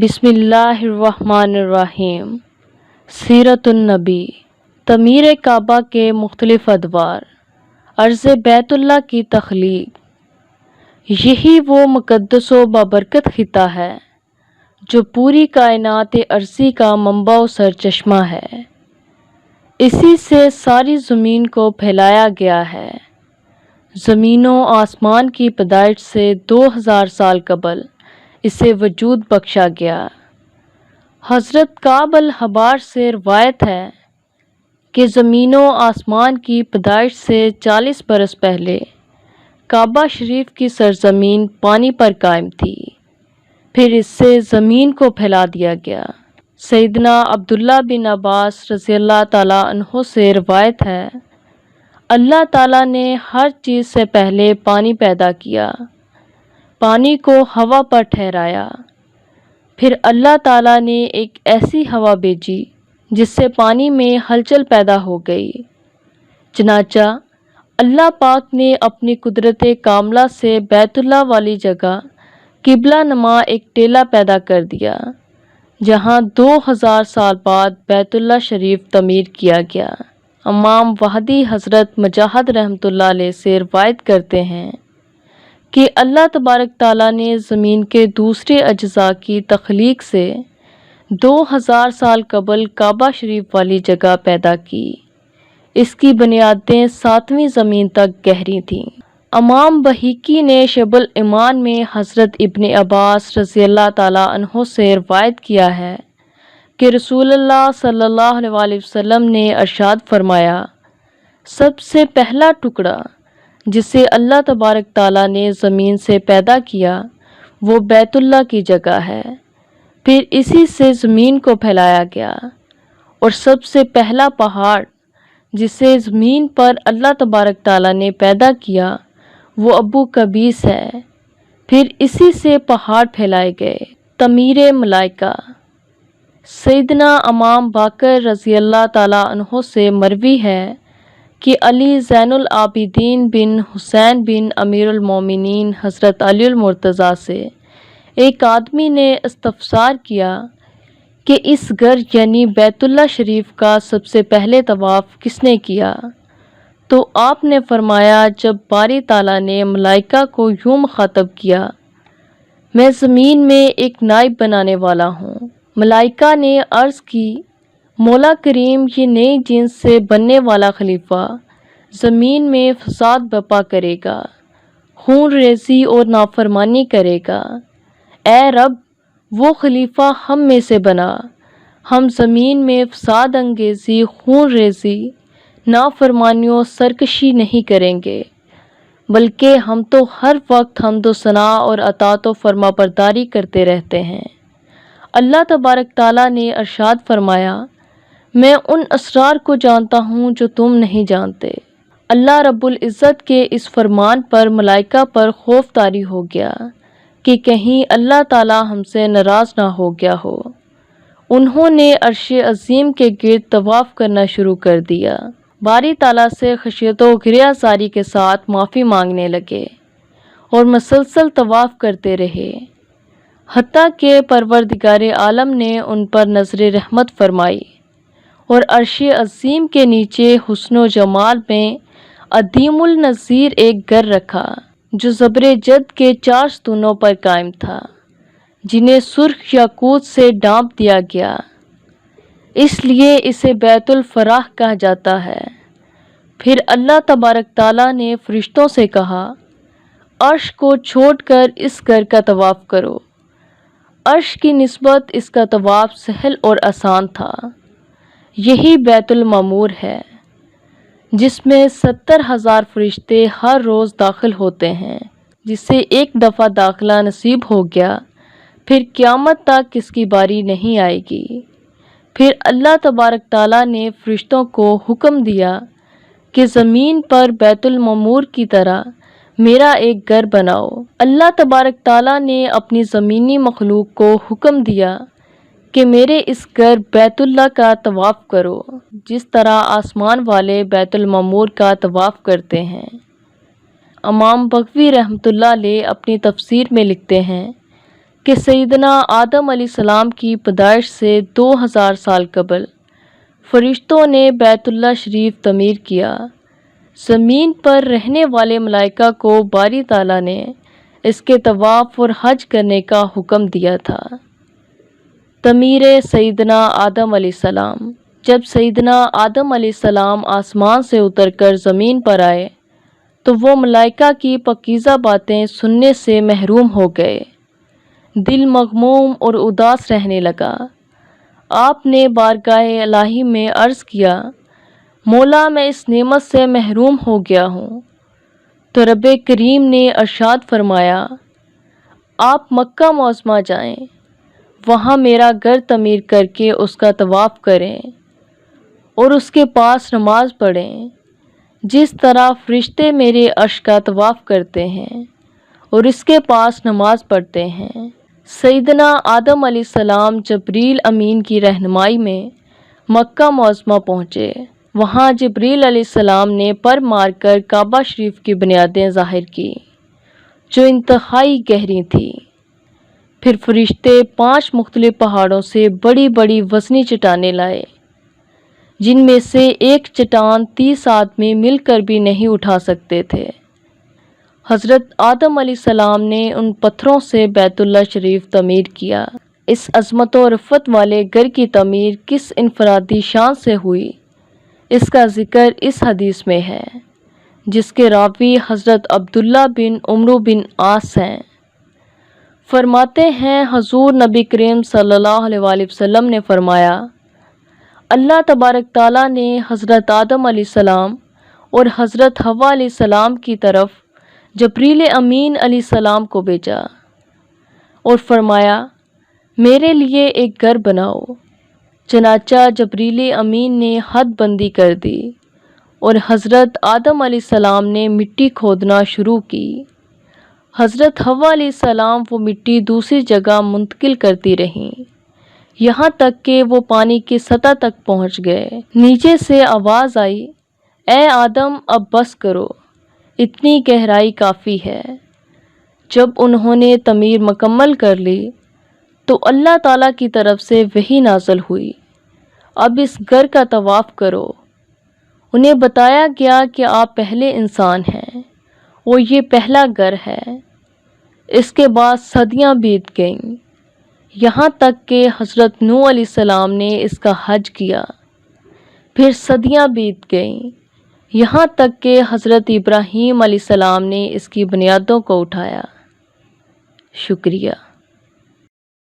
بسم اللہ الرحمن الرحیم۔ سیرت النبی، تعمیر کعبہ کے مختلف ادوار، عرض بیت اللہ کی تخلیق۔ یہی وہ مقدس و بابرکت خطہ ہے جو پوری کائنات ارضی کا منبع و سرچشمہ ہے۔ اسی سے ساری زمین کو پھیلایا گیا ہے۔ زمین و آسمان کی پیدائش سے 2000 سال قبل اسے وجود بخشا گیا۔ حضرت کعب الاحبار سے روایت ہے کہ زمین و آسمان کی پیدائش سے 40 برس پہلے کعبہ شریف کی سرزمین پانی پر قائم تھی، پھر اس سے زمین کو پھیلا دیا گیا۔ سیدنا عبداللہ بن عباس رضی اللہ تعالیٰ عنہ سے روایت ہے، اللہ تعالیٰ نے ہر چیز سے پہلے پانی پیدا کیا، پانی کو ہوا پر ٹھہرایا، پھر اللہ تعالیٰ نے ایک ایسی ہوا بھیجی جس سے پانی میں ہلچل پیدا ہو گئی۔ چنانچہ اللہ پاک نے اپنی قدرت کاملہ سے بیت اللہ والی جگہ قبلہ نما ایک ٹیلہ پیدا کر دیا، جہاں 2000 سال بعد بیت اللہ شریف تعمیر کیا گیا۔ امام وحدی حضرت مجاہد رحمۃ اللہ علیہ سے روایت کرتے ہیں کہ اللہ تبارک تعالیٰ نے زمین کے دوسرے اجزاء کی تخلیق سے 2000 سال قبل کعبہ شریف والی جگہ پیدا کی۔ اس کی بنیادیں 7ویں زمین تک گہری تھیں۔ امام بہیقی نے شعب الایمان میں حضرت ابن عباس رضی اللہ تعالیٰ عنہ سے روایت کیا ہے کہ رسول اللہ صلی اللہ علیہ وسلم نے ارشاد فرمایا، سب سے پہلا ٹکڑا جسے اللہ تبارک تعالیٰ نے زمین سے پیدا کیا وہ بیت اللہ کی جگہ ہے، پھر اسی سے زمین کو پھیلایا گیا، اور سب سے پہلا پہاڑ جسے زمین پر اللہ تبارک تعالیٰ نے پیدا کیا وہ ابو قبیس ہے، پھر اسی سے پہاڑ پھیلائے گئے۔ تعمیر ملائکہ، سیدنا امام باقر رضی اللہ تعالیٰ عنہ سے مروی ہے کہ علی زین العابدین بن حسین بن امیر المومنین حضرت علی المرتضیٰ سے ایک آدمی نے استفسار کیا کہ اس گھر یعنی بیت اللہ شریف کا سب سے پہلے طواف کس نے کیا؟ تو آپ نے فرمایا، جب باری تعالیٰ نے ملائکہ کو یوں مخاطب کیا، میں زمین میں ایک نائب بنانے والا ہوں۔ ملائکہ نے عرض کی، مولا کریم، یہ نئی جنس سے بننے والا خلیفہ زمین میں فساد برپا کرے گا، خون ریزی اور نافرمانی کرے گا۔ اے رب، وہ خلیفہ ہم میں سے بنا، ہم زمین میں فساد انگیزی، خون ریزی، نافرمانی و سرکشی نہیں کریں گے، بلکہ ہم تو ہر وقت حمد و ثنا اور اطاعت و فرما برداری کرتے رہتے ہیں۔ اللہ تبارک تعالیٰ نے ارشاد فرمایا، میں ان اسرار کو جانتا ہوں جو تم نہیں جانتے۔ اللہ رب العزت کے اس فرمان پر ملائکہ پر خوف طاری ہو گیا کہ کہیں اللہ تعالیٰ ہم سے ناراض نہ ہو گیا ہو۔ انہوں نے عرش عظیم کے گرد طواف کرنا شروع کر دیا، باری تعالیٰ سے خشیت و گریہ زاری کے ساتھ معافی مانگنے لگے اور مسلسل طواف کرتے رہے، حتیٰ کہ پروردگار عالم نے ان پر نظر رحمت فرمائی اور عرش عظیم کے نیچے حسن و جمال میں عدیم النظیر ایک گھر رکھا جو زبر جد کے 4 ستونوں پر قائم تھا، جنہیں سرخ یاقوت سے ڈھانپ دیا گیا، اس لیے اسے بیت الفراح کہا جاتا ہے۔ پھر اللہ تبارک تعالیٰ نے فرشتوں سے کہا، عرش کو چھوڑ کر اس گھر کا طواف کرو۔ عرش کی نسبت اس کا طواف سہل اور آسان تھا۔ یہی بیت المعمور ہے جس میں 70,000 فرشتے ہر روز داخل ہوتے ہیں، جسے ایک دفعہ داخلہ نصیب ہو گیا پھر قیامت تک اس کی باری نہیں آئے گی۔ پھر اللہ تبارک تعالیٰ نے فرشتوں کو حکم دیا کہ زمین پر بیت المعمور کی طرح میرا ایک گھر بناؤ۔ اللہ تبارک تعالیٰ نے اپنی زمینی مخلوق کو حکم دیا کہ میرے اس گھر بیت اللہ کا طواف کرو، جس طرح آسمان والے بیت المعمور کا طواف کرتے ہیں۔ امام بغوی رحمۃ اللہ علیہ اپنی تفسیر میں لکھتے ہیں کہ سیدنا آدم علیہ السلام کی پیدائش سے 2000 سال قبل فرشتوں نے بیت اللہ شریف تعمیر کیا۔ زمین پر رہنے والے ملائکہ کو باری تعالیٰ نے اس کے طواف اور حج کرنے کا حکم دیا تھا۔ تعمیر سیدنا آدم علیہ السلام۔ جب سیدنا آدم علیہ السلام آسمان سے اتر کر زمین پر آئے تو وہ ملائکہ کی پاکیزہ باتیں سننے سے محروم ہو گئے۔ دل مغموم اور اداس رہنے لگا۔ آپ نے بارگاہ الہی میں عرض کیا، مولا میں اس نعمت سے محروم ہو گیا ہوں۔ تو رب کریم نے ارشاد فرمایا، آپ مکہ معظمہ جائیں، وہاں میرا گھر تعمیر کر کے اس کا طواف کریں اور اس کے پاس نماز پڑھیں، جس طرح فرشتے میرے عرش کا طواف کرتے ہیں اور اس کے پاس نماز پڑھتے ہیں۔ سیدنا آدم علیہ السلام جبریل امین کی رہنمائی میں مکہ معظمہ پہنچے۔ وہاں جبریل علیہ السلام نے پر مار کر کعبہ شریف کی بنیادیں ظاہر کی، جو انتہائی گہری تھی۔ پھر فرشتے 5 مختلف پہاڑوں سے بڑی بڑی وزنی چٹانیں لائے، جن میں سے ایک چٹان 30 آدمی مل کر بھی نہیں اٹھا سکتے تھے۔ حضرت آدم علیہ السلام نے ان پتھروں سے بیت اللہ شریف تعمیر کیا۔ اس عظمت و رفعت والے گھر کی تعمیر کس انفرادی شان سے ہوئی، اس کا ذکر اس حدیث میں ہے، جس کے راوی حضرت عبداللہ بن عمرو بن عاص ہیں۔ فرماتے ہیں، حضور نبی کریم صلی اللہ علیہ وآلہ وسلم نے فرمایا، اللہ تبارک تعالیٰ نے حضرت آدم علیہ السلام اور حضرت حوا علیہ السلام کی طرف جبریل امین علیہ السلام کو بھیجا اور فرمایا، میرے لیے ایک گھر بناؤ۔ چنانچہ جبریل امین نے حد بندی کر دی اور حضرت آدم علیہ السلام نے مٹی کھودنا شروع کی۔ حضرت حوا علیہ السلام وہ مٹی دوسری جگہ منتقل کرتی رہیں، یہاں تک کہ وہ پانی کی سطح تک پہنچ گئے۔ نیچے سے آواز آئی، اے آدم اب بس کرو، اتنی گہرائی کافی ہے۔ جب انہوں نے تعمیر مکمل کر لی تو اللہ تعالیٰ کی طرف سے وحی نازل ہوئی، اب اس گھر کا طواف کرو۔ انہیں بتایا گیا کہ آپ پہلے انسان ہیں اور یہ پہلا گھر ہے۔ اس کے بعد صدیاں بیت گئیں، یہاں تک کہ حضرت نوح علیہ السلام نے اس کا حج کیا۔ پھر صدیاں بیت گئیں، یہاں تک کہ حضرت ابراہیم علیہ السلام نے اس کی بنیادوں کو اٹھایا۔ شکریہ۔